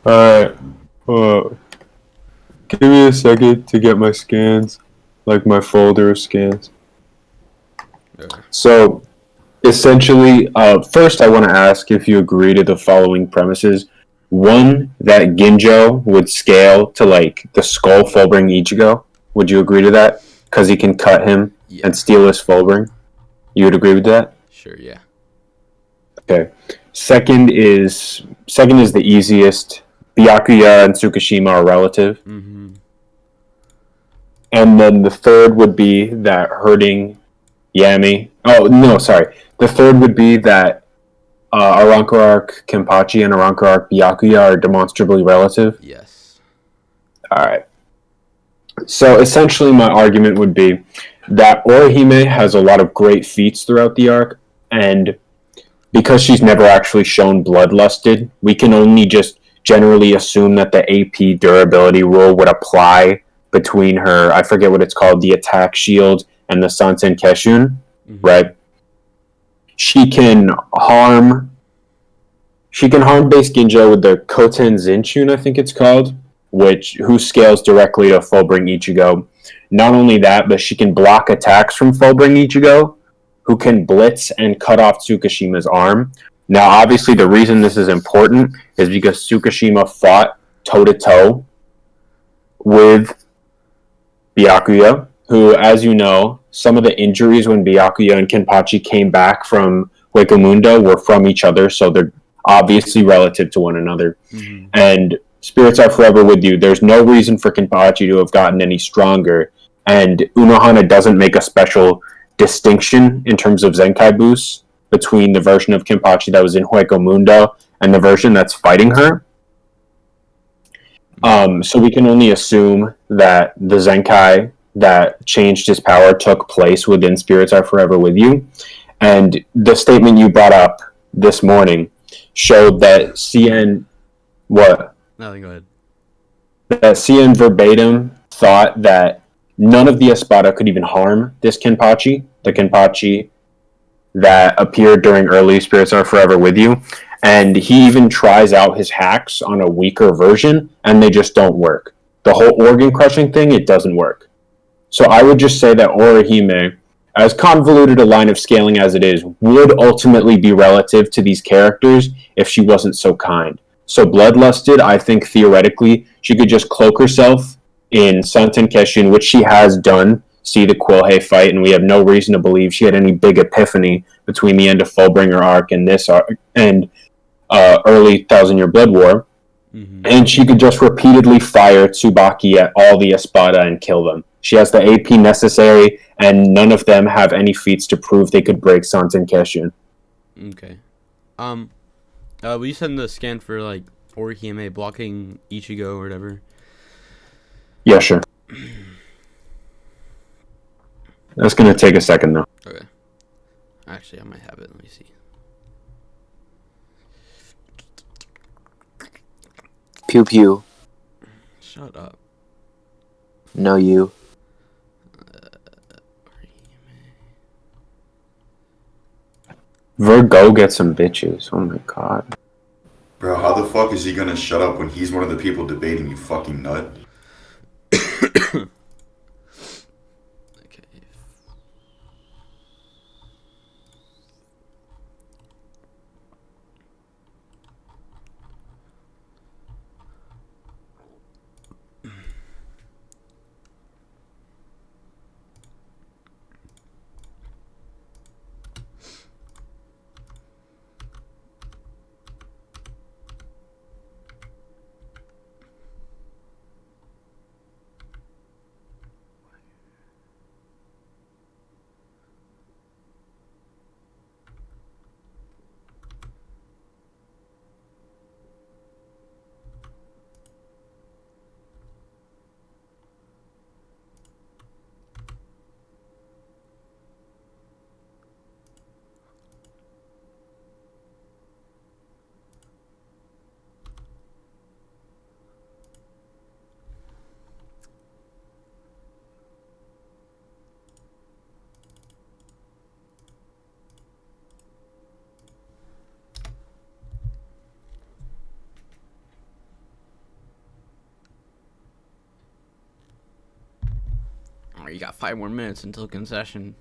Alright. Uh, Give me a second to get my scans, like my folder of scans. Okay. So, essentially, first I want to ask if you agree to the following premises. One, that Ginjo would scale to like the skull Fullbring Ichigo. Would you agree to that? Because he can cut him and Yeah. steal his Fullbring. You would agree with that? Sure. Yeah. Okay. Second is the easiest. Byakuya and Tsukishima are relative. Mm-hmm. And then the third would be that hurting Yami. Oh no, sorry. The third would be that Arankarark Kenpachi and Arankarark Byakuya are demonstrably relative. Yes. All right. So essentially, my argument would be that Orihime has a lot of great feats throughout the arc, and because she's never actually shown Bloodlusted, we can only just generally assume that the AP durability rule would apply between her, I forget what it's called, the attack shield and the Santen Keshun, Mm-hmm. right? She can harm base Ginjo with the Koten Zinchun, I think it's called, who scales directly to Fullbring Ichigo. Not only that, but she can block attacks from Fullbring Ichigo, who can blitz and cut off Tsukishima's arm. Now, obviously, the reason this is important is because Tsukishima fought toe to toe with Byakuya, who, as you know, some of the injuries when Byakuya and Kenpachi came back from Huecomundo were from each other, so they're obviously relative to one another. Mm-hmm. And spirits are forever with you. There's no reason for Kenpachi to have gotten any stronger, and Unohana doesn't make a special distinction in terms of Zenkai boosts between the version of Kenpachi that was in Huecomundo and the version that's fighting her. Mm-hmm. So we can only assume that the Zenkai that changed his power took place within Spirits Are Forever With You. And the statement you brought up this morning showed that CN what Nothing. Go ahead. that CN verbatim thought that none of the Espada could even harm this Kenpachi, the Kenpachi that appeared during early Spirits Are Forever With You. And he even tries out his hacks on a weaker version, and they just don't work. The whole organ crushing thing, it doesn't work. So I would just say that Orihime, as convoluted a line of scaling as it is, would ultimately be relative to these characters if she wasn't so kind. So Bloodlusted, I think theoretically, she could just cloak herself in Santen Keshin, which she has done. See the Quillhay fight, and we have no reason to believe she had any big epiphany between the end of Fullbringer arc and this arc and early Thousand Year Blood War. Mm-hmm. And she could just repeatedly fire Tsubaki at all the Espada and kill them. She has the AP necessary, and none of them have any feats to prove they could break Santen Keshin. Okay. Um. Will you send the scan for like Orihime blocking Ichigo or whatever? Yeah, sure. That's going to take a second, though. Okay. Actually, I might have it. Let me see. Pew pew. Shut up. No, you. Virgo gets some bitches. Oh my god. Bro, how the fuck is he gonna shut up when he's one of the people debating, you fucking nut? Okay. you got 5 more minutes until concession.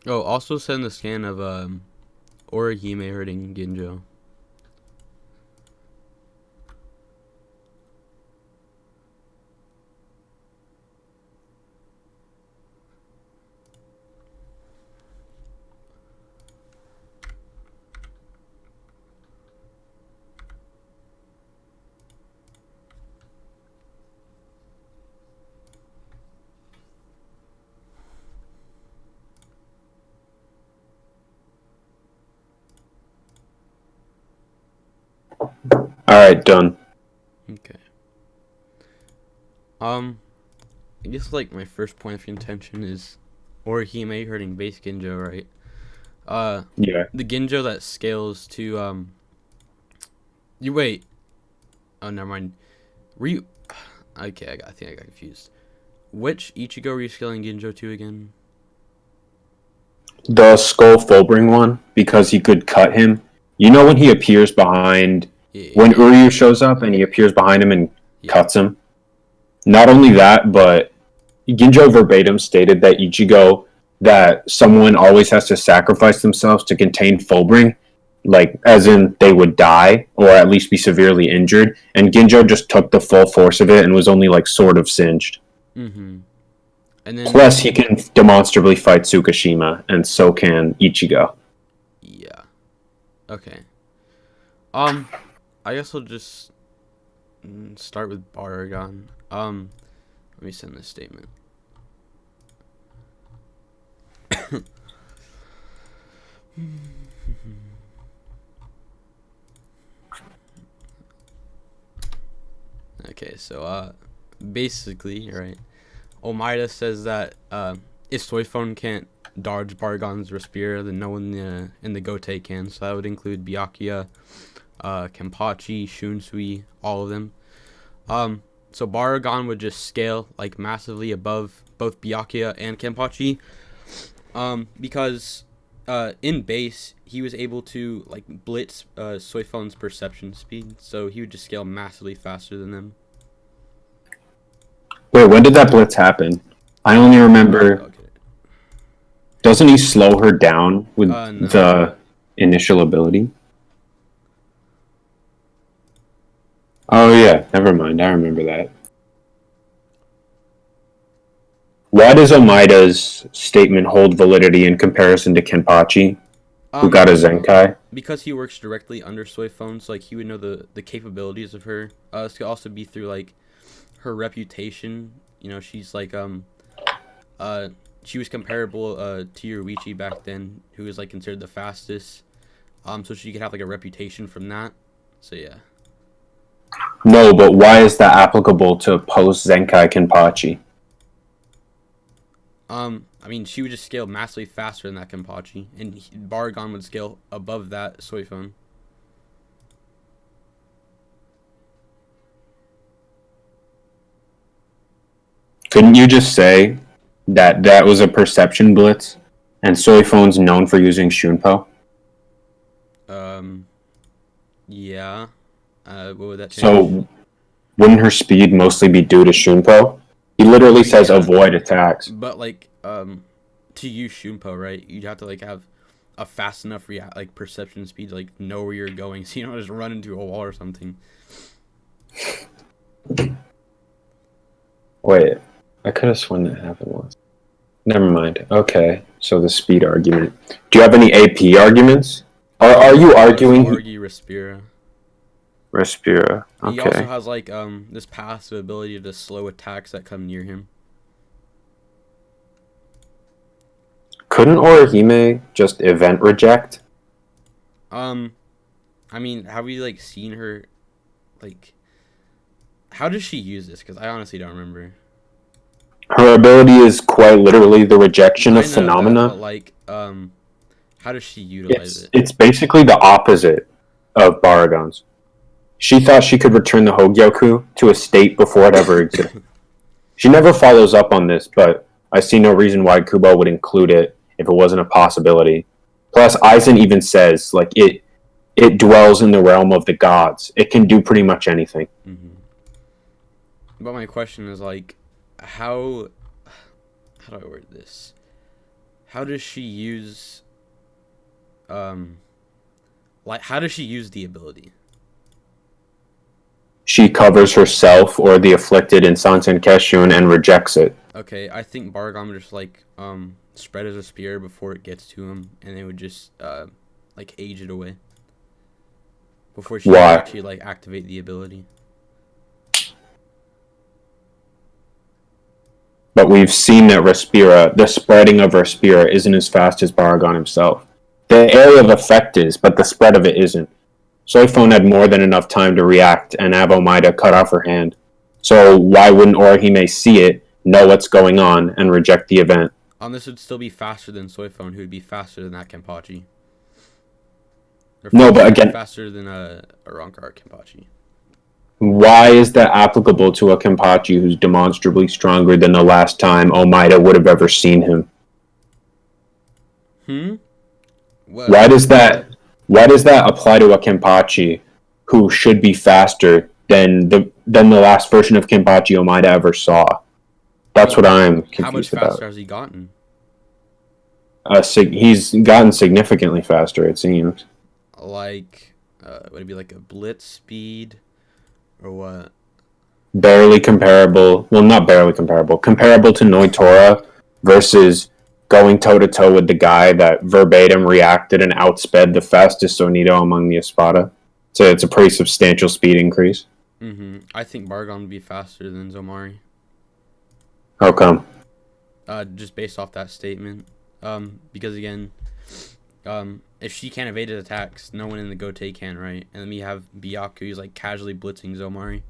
Oh, also send the scan of Orihime hurting Ginjo. Alright, done. Okay. I guess like my first point of contention is Orihime hurting base Ginjo, right? Yeah. The Ginjo that scales to you wait. Oh, never mind. Were you? Okay, I think I got confused. Which Ichigo were you scaling Ginjo to again? The skull Fullbring one, because he could cut him. You know when he appears behind, when Uryu shows up and he appears behind him and cuts him? Not only that, but Ginjo verbatim stated that Ichigo, that someone always has to sacrifice themselves to contain Fullbring, like, as in they would die, or at least be severely injured, and Ginjo just took the full force of it and was only, like, sort of singed. Mm-hmm. And then Plus, he can demonstrably fight Tsukishima, and so can Ichigo. yeah. Okay. I guess I'll just start with Baragon. Let me send this statement. Okay, so basically, right, Omaida says that if Soifone can't dodge Baragon's Respira, then no one in the Gote can. So that would include Byakuya, Kenpachi, Shunsui, all of them. So Baragon would just scale like massively above both Byakuya and Kenpachi, because in base he was able to like blitz Soifone's perception speed, so he would just scale massively faster than them. Wait, when did that blitz happen? I only remember... Okay. Doesn't he slow her down with No. the initial ability? Oh yeah, never mind. I remember that. Why does Omaida's statement hold validity in comparison to Kenpachi, who got a Zenkai? Because he works directly under Soifone, so like he would know the capabilities of her. This could also be through like her reputation. You know, she's like she was comparable to Yoruichi back then, who was like considered the fastest. So she could have like a reputation from that. So yeah. No, but why is that applicable to post Zenkai Kenpachi? I mean, she would just scale massively faster than that Kenpachi, and Baragon would scale above that Soifone. Couldn't you just say that that was a perception blitz, and Soifone's known for using Shunpo? Yeah. What would that change? So, wouldn't her speed mostly be due to Shunpo? He literally says avoid attacks. But like, to use Shunpo, right? You'd have to like have a fast enough perception speed to like know where you're going, so you don't just run into a wall or something. Wait, I could have sworn that happened once. Never mind. Okay, so the speed argument. Do you have any AP arguments? Are you arguing? Argue Respira. Respira. He also Okay. has like this passive ability to slow attacks that come near him. Couldn't Orihime just event reject? I mean, have we like seen her? Like, how does she use this? Because I honestly don't remember. Her ability is quite literally the rejection I of know that, phenomena. but like, how does she utilize it? It's basically the opposite of Baragon's. She thought she could return the Hogyoku to a state before it ever existed. She never follows up on this, but I see no reason why Kubo would include it if it wasn't a possibility. Plus, Aizen even says like it dwells in the realm of the gods. It can do pretty much anything. Mm-hmm. But my question is like, how do I word this? How does she use how does she use the ability? She covers herself or the afflicted in Santen Keshun and rejects it. Okay, I think Baragon would just like spread as a spear before it gets to him, and it would just like age it away before she could Why? actually like activate the ability. But we've seen that Respira, the spreading of Respira, isn't as fast as Baragon himself. The area of effect is, but the spread of it isn't. Soifone had more than enough time to react, and Abomida cut off her hand. So why wouldn't Orihime see it, know what's going on, and reject the event? This would still be faster than Soifone, who would be faster than that Kenpachi. No, but again, faster than a Rankar Kenpachi. why is that applicable to a Kenpachi who's demonstrably stronger than the last time Omida would have ever seen him? What? Why does that apply to a Kenpachi who should be faster than the last version of Kenpachi Omida ever saw? That's what I'm confused about. How much faster has he gotten? He's gotten significantly faster, it seems. Like, would it be like a blitz speed, or what? Barely comparable. Well, not barely comparable. Comparable to Noitora versus going toe-to-toe with the guy that verbatim reacted and outsped the fastest Sonido among the Espada. So it's a pretty substantial speed increase. I think Baragon would be faster than Zomari. How come? Just based off that statement. Because again, if she can't evade his attacks, no one in the Gotei can, right? And then we have Byaku, who's like casually blitzing Zomari.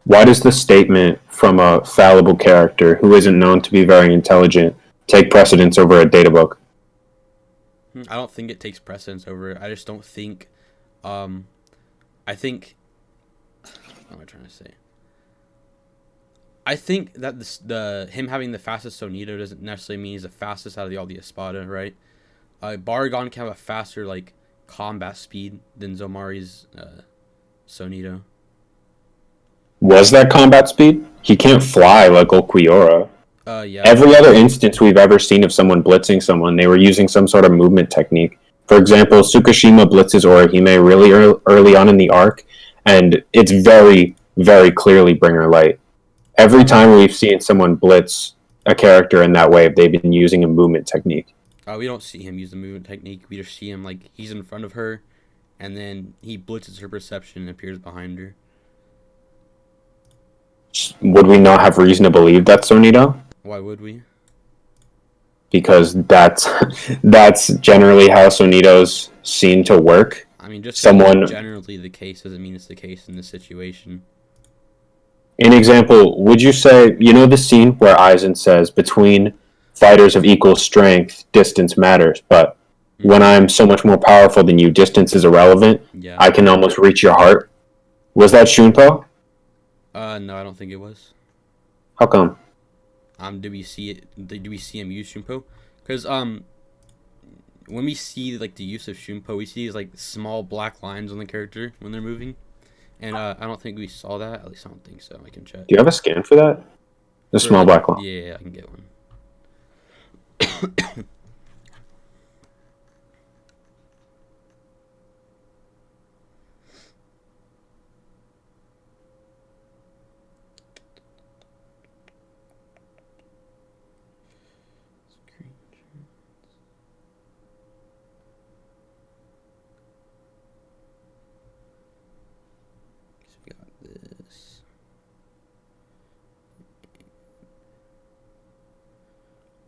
Why does the statement from a fallible character who isn't known to be very intelligent take precedence over a databook? I don't think it takes precedence over it. I just don't think. I think. What am I trying to say? I think that him having the fastest Sonido doesn't necessarily mean he's the fastest out of all the Espada, right? Baragon can have a faster like combat speed than Zomari's Sonido. Was that combat speed? He can't fly like Okuiora. Yeah. Every other instance we've ever seen of someone blitzing someone, they were using some sort of movement technique. For example, Tsukishima blitzes Orihime really early on in the arc, and it's very, very clearly Bringer Light. Every time we've seen someone blitz a character in that way, they've been using a movement technique. We don't see him use the movement technique. We just see him like he's in front of her, and then he blitzes her perception and appears behind her. Would we not have reason to believe that's Sonido? Why would we? Because that's generally how Sonido's seen to work. I mean, just someone generally the case doesn't mean it's the case in this situation. An example, would you say, you know the scene where Aizen says, between fighters of equal strength, distance matters, but when I'm so much more powerful than you, distance is irrelevant. Yeah. I can almost reach your heart. Was that Shunpo? No, I don't think it was. How come? Do we see it? Do we see him use Shunpo? Because when we see like the use of Shunpo, we see these like small black lines on the character when they're moving, and I don't think we saw that. At least I don't think so. I can check. Do you have a scan for that? The small black line. Yeah, I can get one.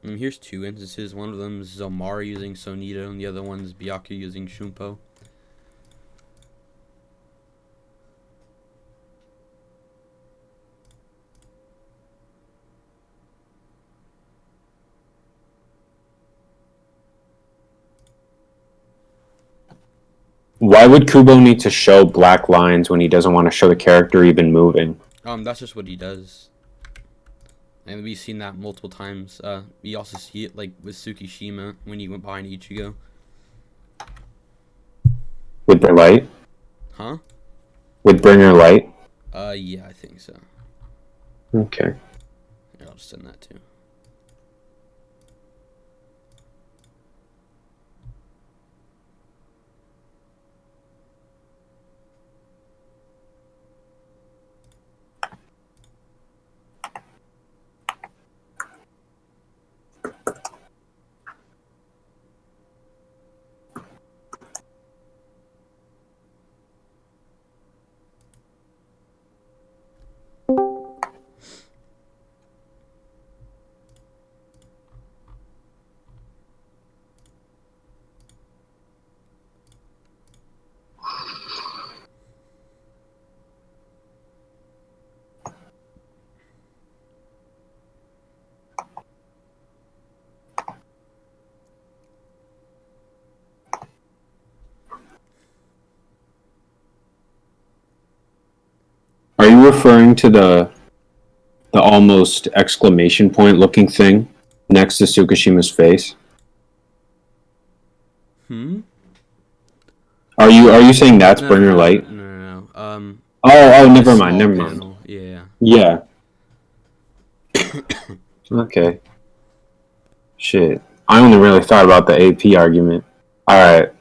Here's two instances. One of them is Zomari using Sonido, and the other one is Byaku using Shunpo. Why would Kubo need to show black lines when he doesn't want to show the character even moving? That's just what he does. And we've seen that multiple times. We also see it like with Tsukishima when he went behind Ichigo. With their light? Huh? With Bringer Light? Yeah, I think so. Okay. Yeah, I'll just send that too. Are you referring to the almost exclamation point looking thing next to Tsukishima's face? Are you saying that's Bringer Light? No. Oh, never mind, Small never mind. panel. Yeah. Yeah. Okay. Shit. I only really thought about the AP argument. Alright.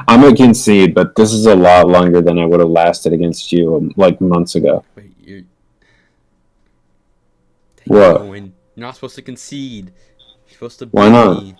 I'm gonna concede, but this is a lot longer than I would have lasted against you, like, months ago. Wait, you're. What? Owen. You're not supposed to concede. You're supposed to Why not? me.